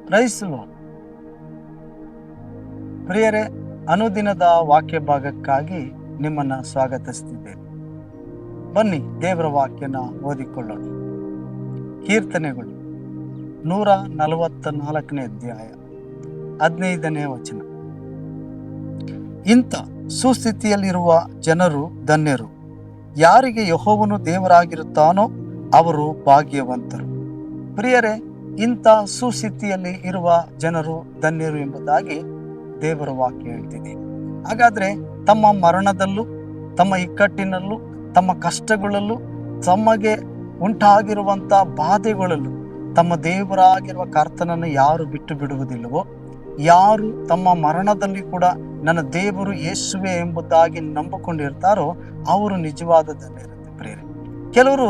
Price lord. ಪ್ರಿಯರೇ, ಅನುದಿನದ ವಾಕ್ಯ ಭಾಗಕ್ಕಾಗಿ ನಿಮ್ಮನ್ನು ಸ್ವಾಗತಿಸ್ತಿದ್ದೇನೆ. ಬನ್ನಿ ದೇವರ ವಾಕ್ಯನ ಓದಿಕೊಳ್ಳೋಣ. ಕೀರ್ತನೆಗಳು 144ನೇ ಅಧ್ಯಾಯ 15ನೇ ವಚನ. ಇಂಥ ಸುಸ್ಥಿತಿಯಲ್ಲಿರುವ ಜನರು ಧನ್ಯರು, ಯಾರಿಗೆ ಯೆಹೋವನು ದೇವರಾಗಿರುತ್ತಾನೋ ಅವರು ಭಾಗ್ಯವಂತರು. ಪ್ರಿಯರೇ, ಇಂಥ ಸುಸ್ಥಿತಿಯಲ್ಲಿ ಇರುವ ಜನರು ಧನ್ಯರು ಎಂಬುದಾಗಿ ದೇವರ ವಾಕ್ಯ ಹೇಳ್ತಿದೆ. ಹಾಗಾದ್ರೆ ತಮ್ಮ ಮರಣದಲ್ಲೂ, ತಮ್ಮ ಇಕ್ಕಟ್ಟಿನಲ್ಲೂ, ತಮ್ಮ ಕಷ್ಟಗಳಲ್ಲೂ, ತಮಗೆ ಉಂಟಾಗಿರುವಂಥ ಬಾಧೆಗಳಲ್ಲೂ ತಮ್ಮ ದೇವರಾಗಿರುವ ಕರ್ತನನ್ನು ಯಾರು ಬಿಟ್ಟು ಬಿಡುವುದಿಲ್ಲವೋ, ಯಾರು ತಮ್ಮ ಮರಣದಲ್ಲಿ ಕೂಡ ನನ್ನ ದೇವರು ಯೇಸುವೆ ಎಂಬುದಾಗಿ ನಂಬಿಕೊಂಡಿರ್ತಾರೋ ಅವರು ನಿಜವಾದ ಧನ್ಯರಂತೆ. ಪ್ರಿಯರೇ, ಕೆಲವರು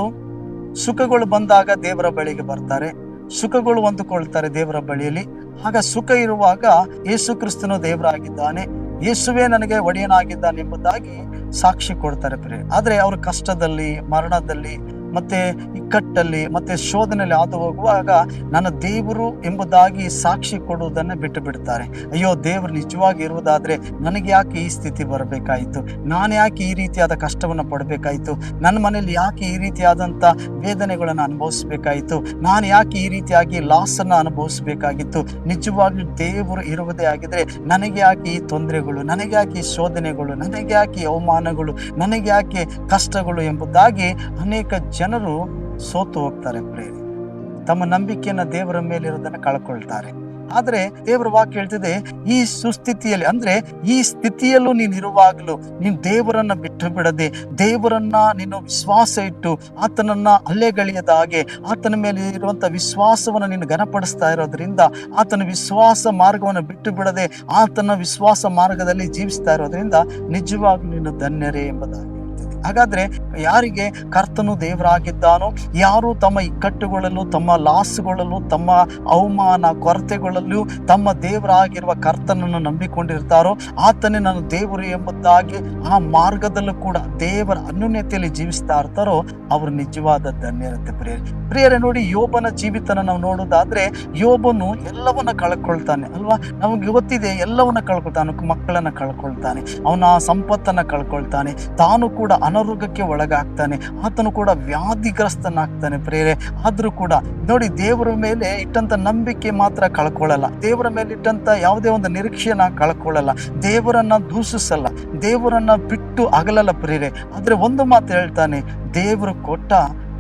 ಸುಖಗಳು ಬಂದಾಗ ದೇವರ ಬಳಿಗೆ ಬರ್ತಾರೆ, ಸುಖಗಳು ಹೊಂದಿಕೊಳ್ತಾರೆ ದೇವರ ಬಳಿಯಲ್ಲಿ. ಆಗ ಸುಖ ಇರುವಾಗ ಯೇಸು ಕ್ರಿಸ್ತನು ದೇವರಾಗಿದ್ದಾನೆ, ಯೇಸುವೇ ನನಗೆ ಒಡೆಯನಾಗಿದ್ದಾನೆ ಎಂಬುದಾಗಿ ಸಾಕ್ಷಿ ಕೊಡ್ತಾರೆ ಪ್ರಿಯರೇ. ಆದರೆ ಅವರು ಕಷ್ಟದಲ್ಲಿ, ಮರಣದಲ್ಲಿ, ಮತ್ತೆ ಇಕ್ಕಟ್ಟಲ್ಲಿ, ಮತ್ತೆ ಶೋಧನೆಯಲ್ಲಿ ಹಾದು ಹೋಗುವಾಗ ನನ್ನ ದೇವರು ಎಂಬುದಾಗಿ ಸಾಕ್ಷಿ ಕೊಡುವುದನ್ನು ಬಿಟ್ಟು ಬಿಡ್ತಾರೆ. ಅಯ್ಯೋ, ದೇವರು ನಿಜವಾಗಿ ಇರುವುದಾದ್ರೆ ನನಗೆ ಯಾಕೆ ಈ ಸ್ಥಿತಿ ಬರಬೇಕಾಯಿತು, ನಾನು ಯಾಕೆ ಈ ರೀತಿಯಾದ ಕಷ್ಟವನ್ನು ಪಡಬೇಕಾಯಿತು, ನನ್ನ ಮನೆಯಲ್ಲಿ ಯಾಕೆ ಈ ರೀತಿಯಾದಂಥ ವೇದನೆಗಳನ್ನು ಅನುಭವಿಸ್ಬೇಕಾಯಿತು, ನಾನು ಯಾಕೆ ಈ ರೀತಿಯಾಗಿ ಲಾಸನ್ನು ಅನುಭವಿಸ್ಬೇಕಾಗಿತ್ತು, ನಿಜವಾಗ್ಲೂ ದೇವರು ಇರುವುದೇ ಆಗಿದ್ರೆ ನನಗೆ ಯಾಕೆ ಈ ತೊಂದರೆಗಳು, ನನಗೆ ಯಾಕೆ ಈ ಶೋಧನೆಗಳು, ನನಗೆ ಯಾಕೆ ಈ ಅವಮಾನಗಳು, ನನಗೆ ಯಾಕೆ ಕಷ್ಟಗಳು ಎಂಬುದಾಗಿ ಅನೇಕ ಜನರು ಸೋತು ಹೋಗ್ತಾರೆ ಪ್ರಿಯರೇ. ತಮ್ಮ ನಂಬಿಕೆಯನ್ನು ದೇವರ ಮೇಲೆ ಇರೋದನ್ನು ಕಳ್ಕೊಳ್ತಾರೆ. ಆದರೆ ದೇವರ ವಾಕ್ಯ ಹೇಳ್ತಿದೆ, ಈ ಸುಸ್ಥಿತಿಯಲ್ಲಿ ಅಂದ್ರೆ ಈ ಸ್ಥಿತಿಯಲ್ಲೂ ನೀನು ಇರುವಾಗಲೂ ನೀನು ದೇವರನ್ನ ಬಿಟ್ಟು ಬಿಡದೆ, ದೇವರನ್ನ ನೀನು ವಿಶ್ವಾಸ ಇಟ್ಟು ಆತನನ್ನ ಅಲ್ಲೆಗಳಿಯದ ಹಾಗೆ ಆತನ ಮೇಲೆ ಇರುವಂತ ವಿಶ್ವಾಸವನ್ನು ನೀನು ಘನಪಡಿಸ್ತಾ ಇರೋದ್ರಿಂದ, ಆತನ ವಿಶ್ವಾಸ ಮಾರ್ಗವನ್ನು ಬಿಟ್ಟು ಬಿಡದೆ ಆತನ ವಿಶ್ವಾಸ ಮಾರ್ಗದಲ್ಲಿ ಜೀವಿಸ್ತಾ ಇರೋದ್ರಿಂದ ನಿಜವಾಗ್ಲೂ ನೀನು ಧನ್ಯರೇ ಎಂಬುದಾಗಿ. ಹಾಗಾದ್ರೆ ಯಾರಿಗೆ ಕರ್ತನು ದೇವರಾಗಿದ್ದಾನೋ, ಯಾರು ತಮ್ಮ ಇಕ್ಕಟ್ಟುಗಳಲ್ಲೂ, ತಮ್ಮ ಲಾಸ್ಗಳಲ್ಲೂ, ತಮ್ಮ ಅವಮಾನ ಕೊರತೆಗಳಲ್ಲೂ ತಮ್ಮ ದೇವರಾಗಿರುವ ಕರ್ತನನ್ನು ನಂಬಿಕೊಂಡಿರ್ತಾರೋ, ಆತನೇ ನಾನು ದೇವರು ಎಂಬುದಾಗಿ ಆ ಮಾರ್ಗದಲ್ಲೂ ಕೂಡ ದೇವರ ಅನ್ಯೋನ್ಯತೆಯಲ್ಲಿ ಜೀವಿಸ್ತಾ ಇರ್ತಾರೋ ಅವರು ನಿಜವಾದ ಧನ್ಯರಂತೆ ಪ್ರಿಯರೇ. ನೋಡಿ, ಯೋಬನ ಜೀವಿತನ ನಾವು ನೋಡೋದಾದ್ರೆ, ಯೋಬನು ಎಲ್ಲವನ್ನ ಕಳ್ಕೊಳ್ತಾನೆ ಅಲ್ವಾ. ನಮಗೆ ಗೊತ್ತಿದೆ, ಎಲ್ಲವನ್ನ ಕಳ್ಕೊಳ್ತಾನೆ, ಮಕ್ಕಳನ್ನ ಕಳ್ಕೊಳ್ತಾನೆ, ಅವನ ಸಂಪತ್ತನ್ನ ಕಳ್ಕೊಳ್ತಾನೆ, ತಾನು ಕೂಡ ಅನಾರೋಗ್ಯಕ್ಕೆ ಒಳಗಾಗ್ತಾನೆ, ಆತನು ಕೂಡ ವ್ಯಾಧಿಗ್ರಸ್ತನಾಗ್ತಾನೆ ಪ್ರಿಯರೇ. ಆದ್ರೂ ಕೂಡ ನೋಡಿ, ದೇವರ ಮೇಲೆ ಇಟ್ಟಂತ ನಂಬಿಕೆ ಮಾತ್ರ ಕಳ್ಕೊಳ್ಳಲ್ಲ, ದೇವರ ಮೇಲೆ ಇಟ್ಟಂತ ಯಾವುದೇ ಒಂದು ನಿರೀಕ್ಷೆನ ಕಳ್ಕೊಳ್ಳಲ್ಲ, ದೇವರನ್ನ ದೂಷಿಸಲ್ಲ, ದೇವರನ್ನ ಬಿಟ್ಟು ಅಗಲಲ್ಲ ಪ್ರಿಯರೇ. ಆದ್ರೆ ಒಂದು ಮಾತು ಹೇಳ್ತಾನೆ, ದೇವರು ಕೊಟ್ಟ,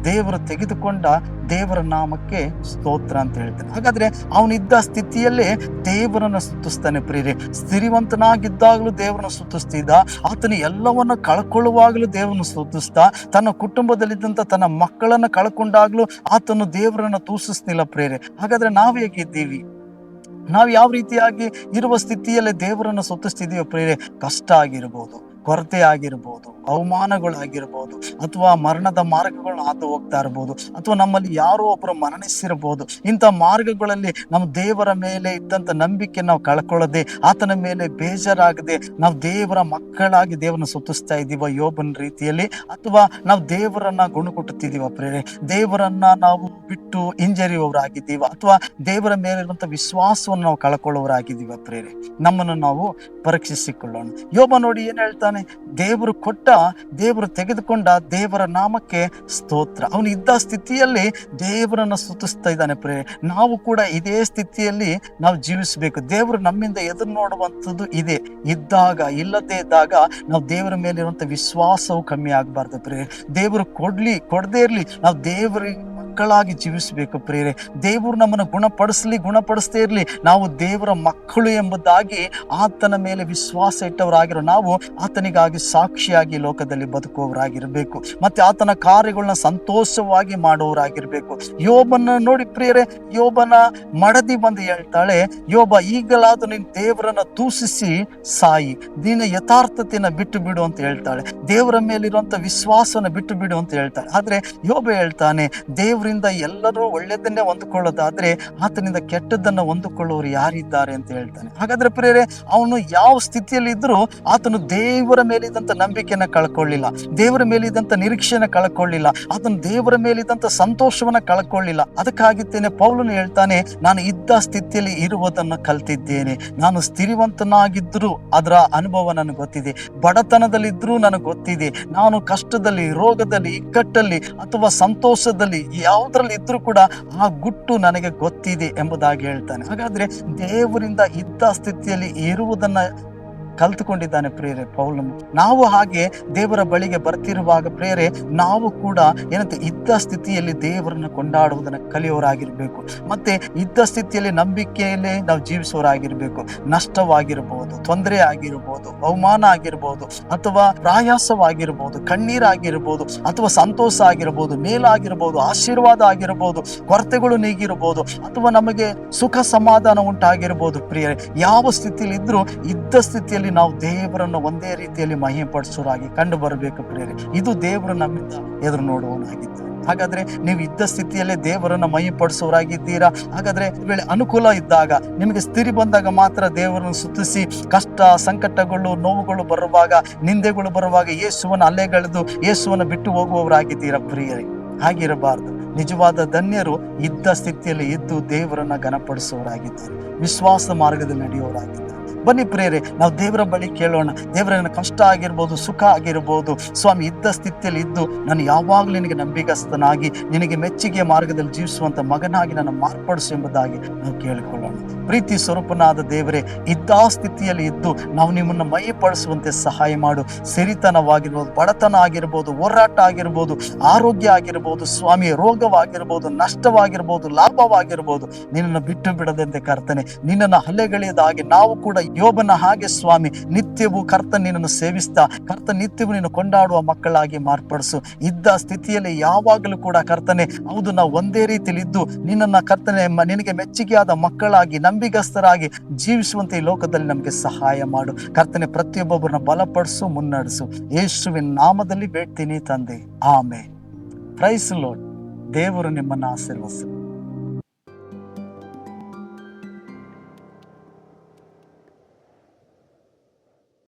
ದೇವರು ತೆಗೆದುಕೊಂಡ ದೇವರ ನಾಮಕ್ಕೆ ಸ್ತೋತ್ರ ಅಂತ ಹೇಳ್ತಾನೆ. ಹಾಗಾದ್ರೆ ಅವನಿದ್ದ ಸ್ಥಿತಿಯಲ್ಲೇ ದೇವರನ್ನ ಸ್ತುತಿಸ್ತಾನೆ ಪ್ರಿಯರೇ. ಸ್ಥಿರವಂತನಾಗಿದ್ದಾಗಲೂ ದೇವರನ್ನ ಸ್ತುತಿಸ್ತಿದ್ದ, ಆತನ ಎಲ್ಲವನ್ನ ಕಳ್ಕೊಳ್ಳುವಾಗಲೂ ದೇವರನ್ನು ಸ್ತುತಿಸ್ತಾ, ತನ್ನ ಕುಟುಂಬದಲ್ಲಿದ್ದಂಥ ತನ್ನ ಮಕ್ಕಳನ್ನ ಕಳ್ಕೊಂಡಾಗ್ಲೂ ಆತನು ದೇವರನ್ನ ದೂಷಿಸ್ತಿಲ್ಲ ಪ್ರಿಯರೇ. ಹಾಗಾದ್ರೆ ನಾವು ಹೇಗಿದ್ದೀವಿ? ನಾವು ಯಾವ ರೀತಿಯಾಗಿ ಇರುವ ಸ್ಥಿತಿಯಲ್ಲೇ ದೇವರನ್ನು ಸ್ತುತಿಸ್ತಿದೀವಿ ಪ್ರಿಯರೇ? ಕಷ್ಟ ಆಗಿರ್ಬೋದು, ಕೊರತೆ ಆಗಿರ್ಬೋದು, ಅವಮಾನಗಳಾಗಿರ್ಬೋದು, ಅಥವಾ ಮರಣದ ಮಾರ್ಗಗಳನ್ನ ಹಾದು ಹೋಗ್ತಾ ಇರ್ಬೋದು, ಅಥವಾ ನಮ್ಮಲ್ಲಿ ಯಾರೋ ಒಬ್ಬರು ಮರಣಿಸಿರ್ಬೋದು. ಇಂಥ ಮಾರ್ಗಗಳಲ್ಲಿ ನಮ್ಮ ದೇವರ ಮೇಲೆ ಇದ್ದಂಥ ನಂಬಿಕೆ ನಾವು ಕಳ್ಕೊಳ್ಳದೆ, ಆತನ ಮೇಲೆ ಬೇಜಾರಾಗದೆ ನಾವು ದೇವರ ಮಕ್ಕಳಾಗಿ ದೇವರನ್ನ ಸ್ತುತಿಸ್ತಾ ಇದ್ದೀವ ಯೋಬನ ರೀತಿಯಲ್ಲಿ, ಅಥವಾ ನಾವು ದೇವರನ್ನ ಗುಣಗುಟ್ಟುತ್ತಿದ್ದೀವ ಪ್ರೇರೆ? ದೇವರನ್ನ ನಾವು ಬಿಟ್ಟು ಹಿಂಜರಿಯುವವರಾಗಿದ್ದೀವ, ಅಥವಾ ದೇವರ ಮೇಲಿರುವಂಥ ವಿಶ್ವಾಸವನ್ನು ನಾವು ಕಳ್ಕೊಳ್ಳೋರಾಗಿದ್ದೀವ ಪ್ರೇರೆ? ನಮ್ಮನ್ನು ನಾವು ಪರೀಕ್ಷಿಸಿಕೊಳ್ಳೋಣ. ಯೋಬ ನೋಡಿ ಏನ್ ಹೇಳ್ತಾನೆ, ದೇವರು ಕೊಟ್ಟ, ದೇವರು ತೆಗೆದುಕೊಂಡ ದೇವರ ನಾಮಕ್ಕೆ ಸ್ತೋತ್ರ. ಅವನು ಇದ್ದ ಸ್ಥಿತಿಯಲ್ಲಿ ದೇವರನ್ನ ಸ್ತುತಿಸ್ತಾ ಇದ್ದಾನೆ ಪ್ರಿಯರೇ. ನಾವು ಕೂಡ ಇದೇ ಸ್ಥಿತಿಯಲ್ಲಿ ನಾವು ಜೀವಿಸಬೇಕು. ದೇವರು ನಮ್ಮಿಂದ ಎದುರು ನೋಡುವಂಥದ್ದು ಇದೆ. ಇದ್ದಾಗ, ಇಲ್ಲದೇ ಇದ್ದಾಗ ನಾವು ದೇವರ ಮೇಲೆ ಇರುವಂತ ವಿಶ್ವಾಸವು ಕಮ್ಮಿ ಆಗಬಾರ್ದು ಪ್ರಿಯರೇ. ದೇವರು ಕೊಡ್ಲಿ ಕೊಡದೇ ಇರ್ಲಿ, ನಾವು ದೇವರಿಗೆ ಮಕ್ಕಳಾಗಿ ಜೀವಿಸಬೇಕು ಪ್ರಿಯರೇ. ದೇವರು ನಮ್ಮನ್ನು ಗುಣಪಡಿಸದೇ ಇರಲಿ, ನಾವು ದೇವರ ಮಕ್ಕಳು ಎಂಬುದಾಗಿ ಆತನ ಮೇಲೆ ವಿಶ್ವಾಸ ಇಟ್ಟವರಾಗಿರೋ ನಾವು ಆತನಿಗಾಗಿ ಸಾಕ್ಷಿಯಾಗಿ ಲೋಕದಲ್ಲಿ ಬದುಕುವವರಾಗಿರ್ಬೇಕು, ಮತ್ತೆ ಆತನ ಕಾರ್ಯಗಳನ್ನ ಸಂತೋಷವಾಗಿ ಮಾಡುವವರಾಗಿರ್ಬೇಕು. ಯೋಬನ ನೋಡಿ ಪ್ರಿಯರೇ, ಯೋಬನ ಮಡದಿ ಬಂದು ಹೇಳ್ತಾಳೆ, ಯೋಬ ಈಗಲಾದರೂ ನೀನು ದೇವರನ್ನ ದೂಷಿಸಿ ಸಾಯಿ, ನೀನು ಯಥಾರ್ಥತೆಯನ್ನ ಬಿಟ್ಟು ಬಿಡು ಅಂತ ಹೇಳ್ತಾಳೆ. ದೇವರ ಮೇಲಿರುವಂತ ವಿಶ್ವಾಸವನ್ನ ಬಿಟ್ಟು ಬಿಡು ಅಂತ ಹೇಳ್ತಾಳೆ. ಆದ್ರೆ ಯೋಬ ಹೇಳ್ತಾನೆ, ದೇವರು ದೇವರಿಂದ ಎಲ್ಲರೂ ಒಳ್ಳೆಯದನ್ನೇ ಹೊಂದಿಕೊಳ್ಳೋದಾದ್ರೆ ಆತನಿಂದ ಕೆಟ್ಟದ್ದನ್ನು ಹೊಂದಿಕೊಳ್ಳುವವರು ಯಾರಿದ್ದಾರೆ ಅಂತ ಹೇಳ್ತಾನೆ. ಹಾಗಾದ್ರೆ ಪ್ರಿಯರೇ, ಅವನು ಯಾವ ಸ್ಥಿತಿಯಲ್ಲಿ ಇದ್ರೂ ಆತನು ದೇವರ ಮೇಲಿದ್ದಂಥ ನಂಬಿಕೆಯನ್ನ ಕಳ್ಕೊಳ್ಳಿಲ್ಲ, ದೇವರ ಮೇಲಿದ್ದಂಥ ನಿರೀಕ್ಷೆನ ಕಳ್ಕೊಳ್ಳಿಲ್ಲ, ಆತನು ದೇವರ ಮೇಲಿದ್ದಂಥ ಸಂತೋಷವನ್ನ ಕಳ್ಕೊಳ್ಳಿಲ್ಲ. ಅದಕ್ಕಾಗಿದ್ದೇನೆ ಪೌಲನು ಹೇಳ್ತಾನೆ, ನಾನು ಇದ್ದ ಸ್ಥಿತಿಯಲ್ಲಿ ಇರುವುದನ್ನು ಕಲ್ತಿದ್ದೇನೆ. ನಾನು ಸ್ಥಿರವಂತನಾಗಿದ್ದರೂ ಅದರ ಅನುಭವ ನನಗೆ ಗೊತ್ತಿದೆ, ಬಡತನದಲ್ಲಿದ್ದರೂ ನನಗೆ ಗೊತ್ತಿದೆ, ನಾನು ಕಷ್ಟದಲ್ಲಿ, ರೋಗದಲ್ಲಿ, ಇಕ್ಕಟ್ಟಲ್ಲಿ ಅಥವಾ ಸಂತೋಷದಲ್ಲಿ ಯಾವುದ್ರಲ್ಲಿ ಇದ್ರೂ ಕೂಡ ಆ ಗುಟ್ಟು ನನಗೆ ಗೊತ್ತಿದೆ ಎಂಬುದಾಗಿ ಹೇಳ್ತಾನೆ. ಹಾಗಾದ್ರೆ ದೇವರಿಂದ ಇದ್ದ ಸ್ಥಿತಿಯಲ್ಲಿ ಇರುವುದನ್ನ ಕಲ್ತುಕೊಂಡಿದ್ದಾನೆ ಪ್ರಿಯರೇ ಪೌಲನು. ನಾವು ಹಾಗೆ ದೇವರ ಬಳಿಗೆ ಬರ್ತಿರುವಾಗ ಪ್ರಿಯರೇ, ನಾವು ಕೂಡ ಏನಂತೆ ಇದ್ದ ಸ್ಥಿತಿಯಲ್ಲಿ ದೇವರನ್ನು ಕೊಂಡಾಡುವುದನ್ನು ಕಲಿಯೋರಾಗಿರ್ಬೇಕು. ಮತ್ತೆ ಇದ್ದ ಸ್ಥಿತಿಯಲ್ಲಿ ನಂಬಿಕೆಯಲ್ಲೇ ನಾವು ಜೀವಿಸೋರಾಗಿರ್ಬೇಕು. ನಷ್ಟವಾಗಿರ್ಬೋದು, ತೊಂದರೆ ಆಗಿರ್ಬೋದು, ಅವಮಾನ ಆಗಿರ್ಬೋದು, ಅಥವಾ ಪ್ರಯಾಸವಾಗಿರ್ಬೋದು, ಕಣ್ಣೀರಾಗಿರ್ಬೋದು, ಅಥವಾ ಸಂತೋಷ ಆಗಿರ್ಬೋದು, ಮೇಲಾಗಿರ್ಬೋದು, ಆಶೀರ್ವಾದ ಆಗಿರ್ಬೋದು, ಕೊರತೆಗಳು ನೀಗಿರ್ಬೋದು, ಅಥವಾ ನಮಗೆ ಸುಖ ಸಮಾಧಾನ ಉಂಟಾಗಿರ್ಬೋದು. ಪ್ರಿಯರೇ, ಯಾವ ಸ್ಥಿತಿಯಲ್ಲಿ ಇದ್ರೂ ಇದ್ದ ಸ್ಥಿತಿಯಲ್ಲಿ ನಾವು ದೇವರನ್ನು ಒಂದೇ ರೀತಿಯಲ್ಲಿ ಮಹಿಮೆ ಪಡಿಸೋರಾಗಿ ಕಂಡು ಬರಬೇಕು ಪ್ರಿಯರೇ. ಇದು ದೇವರು ನಮ್ಮಿಂದ ಎದುರು ನೋಡುವನಾಗಿದ್ದಾನೆ. ಹಾಗಾದ್ರೆ ನೀವು ಇದ್ದ ಸ್ಥಿತಿಯಲ್ಲೇ ದೇವರನ್ನು ಮಹಿಮೆ ಪಡಿಸೋರಾಗಿದ್ದೀರಾ? ಹಾಗಾದ್ರೆ ವೇಳೆ ಅನುಕೂಲ ಇದ್ದಾಗ, ನಿಮಗೆ ಸ್ಥಿತಿ ಬಂದಾಗ ಮಾತ್ರ ದೇವರನ್ನು ಸ್ತುತಿಸಿ, ಕಷ್ಟ ಸಂಕಟಗಳು ನೋವುಗಳು ಬರುವಾಗ, ನಿಂದೆಗಳು ಬರುವಾಗ ಯೇಸುವನ್ನು ಅಲೆಗಳೆದು ಯೇಸುವನ್ನು ಬಿಟ್ಟು ಹೋಗುವವರಾಗಿದ್ದೀರಾ ಪ್ರಿಯರೇ? ಹಾಗಿರಬಾರ್ದು. ನಿಜವಾದ ಧನ್ಯರು ಇದ್ದ ಸ್ಥಿತಿಯಲ್ಲಿ ಇದ್ದು ದೇವರನ್ನ ಘನಪಡಿಸೋರಾಗಿದ್ದಾರೆ, ವಿಶ್ವಾಸ ಮಾರ್ಗದಲ್ಲಿ ನಡೆಯೋರಾಗಿದ್ದಾರೆ. ಬನ್ನಿ ಪ್ರಿಯರೇ, ನಾವು ದೇವರ ಬಳಿ ಕೇಳೋಣ. ದೇವರ ಕಷ್ಟ ಆಗಿರ್ಬೋದು, ಸುಖ ಆಗಿರ್ಬೋದು, ಸ್ವಾಮಿ ಇದ್ದ ಸ್ಥಿತಿಯಲ್ಲಿ ಇದ್ದು ನಾನು ಯಾವಾಗಲೂ ನಿನಗೆ ನಂಬಿಗಸ್ತನಾಗಿ ನಿನಗೆ ಮೆಚ್ಚುಗೆಯ ಮಾರ್ಗದಲ್ಲಿ ಜೀವಿಸುವಂತ ಮಗನಾಗಿ ನನ್ನ ಮಾರ್ಪಡಿಸು ಎಂಬುದಾಗಿ ನಾವು ಕೇಳಿಕೊಳ್ಳೋಣ. ಪ್ರೀತಿ ಸ್ವರೂಪನಾದ ದೇವರೇ, ಇದ್ದ ಸ್ಥಿತಿಯಲ್ಲಿ ಇದ್ದು ನಾವು ನಿಮ್ಮನ್ನು ಮೈಪಡಿಸುವಂತೆ ಸಹಾಯ ಮಾಡು. ಸಿರಿತನವಾಗಿರ್ಬೋದು, ಬಡತನ ಆಗಿರ್ಬೋದು, ಹೋರಾಟ ಆಗಿರ್ಬೋದು, ಆರೋಗ್ಯ ಆಗಿರ್ಬೋದು, ಸ್ವಾಮಿ ರೋಗವಾಗಿರ್ಬೋದು, ನಷ್ಟವಾಗಿರ್ಬೋದು, ಲಾಭವಾಗಿರ್ಬೋದು, ನಿನ್ನನ್ನು ಬಿಟ್ಟು ಬಿಡದಂತೆ ಕರ್ತನೆ, ನಿನ್ನನ್ನು ಹಲ್ಲೆಗಳೆಯದ ಹಾಗೆ ನಾವು ಕೂಡ ಯೋಬನ ಹಾಗೆ ಸ್ವಾಮಿ ನಿತ್ಯವೂ ಕರ್ತನ ನಿನ್ನನ್ನು ಸೇವಿಸ್ತಾ ಕರ್ತ ನಿತ್ಯವೂ ನಿನ್ನ ಕೊಂಡಾಡುವ ಮಕ್ಕಳಾಗಿ ಮಾರ್ಪಡಿಸು. ಇದ್ದ ಸ್ಥಿತಿಯಲ್ಲಿ ಯಾವಾಗಲೂ ಕೂಡ ಕರ್ತನೆ, ಹೌದು ನಾವು ಒಂದೇ ರೀತಿಯಲ್ಲಿ ಇದ್ದು ನಿನ್ನನ್ನು ಕರ್ತನೆ ನಿನಗೆ ಮೆಚ್ಚುಗೆಯಾದ ಮಕ್ಕಳಾಗಿ ನಂಬಿಗಸ್ತರಾಗಿ ಜೀವಿಸುವಂತೆ ಈ ಲೋಕದಲ್ಲಿ ನಮಗೆ ಸಹಾಯ ಮಾಡು ಕರ್ತನೆ. ಪ್ರತಿಯೊಬ್ಬೊಬ್ಬರನ್ನ ಬಲಪಡಿಸು, ಮುನ್ನಡೆಸು. ಯೇಸುವಿನ ನಾಮದಲ್ಲಿ ಬೇಡ್ತೀನಿ ತಂದೆ, ಆಮೆನ್. Price lord. ದೇವರು ನಿಮ್ಮನ್ನು ಆಶೀರ್ವದಿಸಲಿ.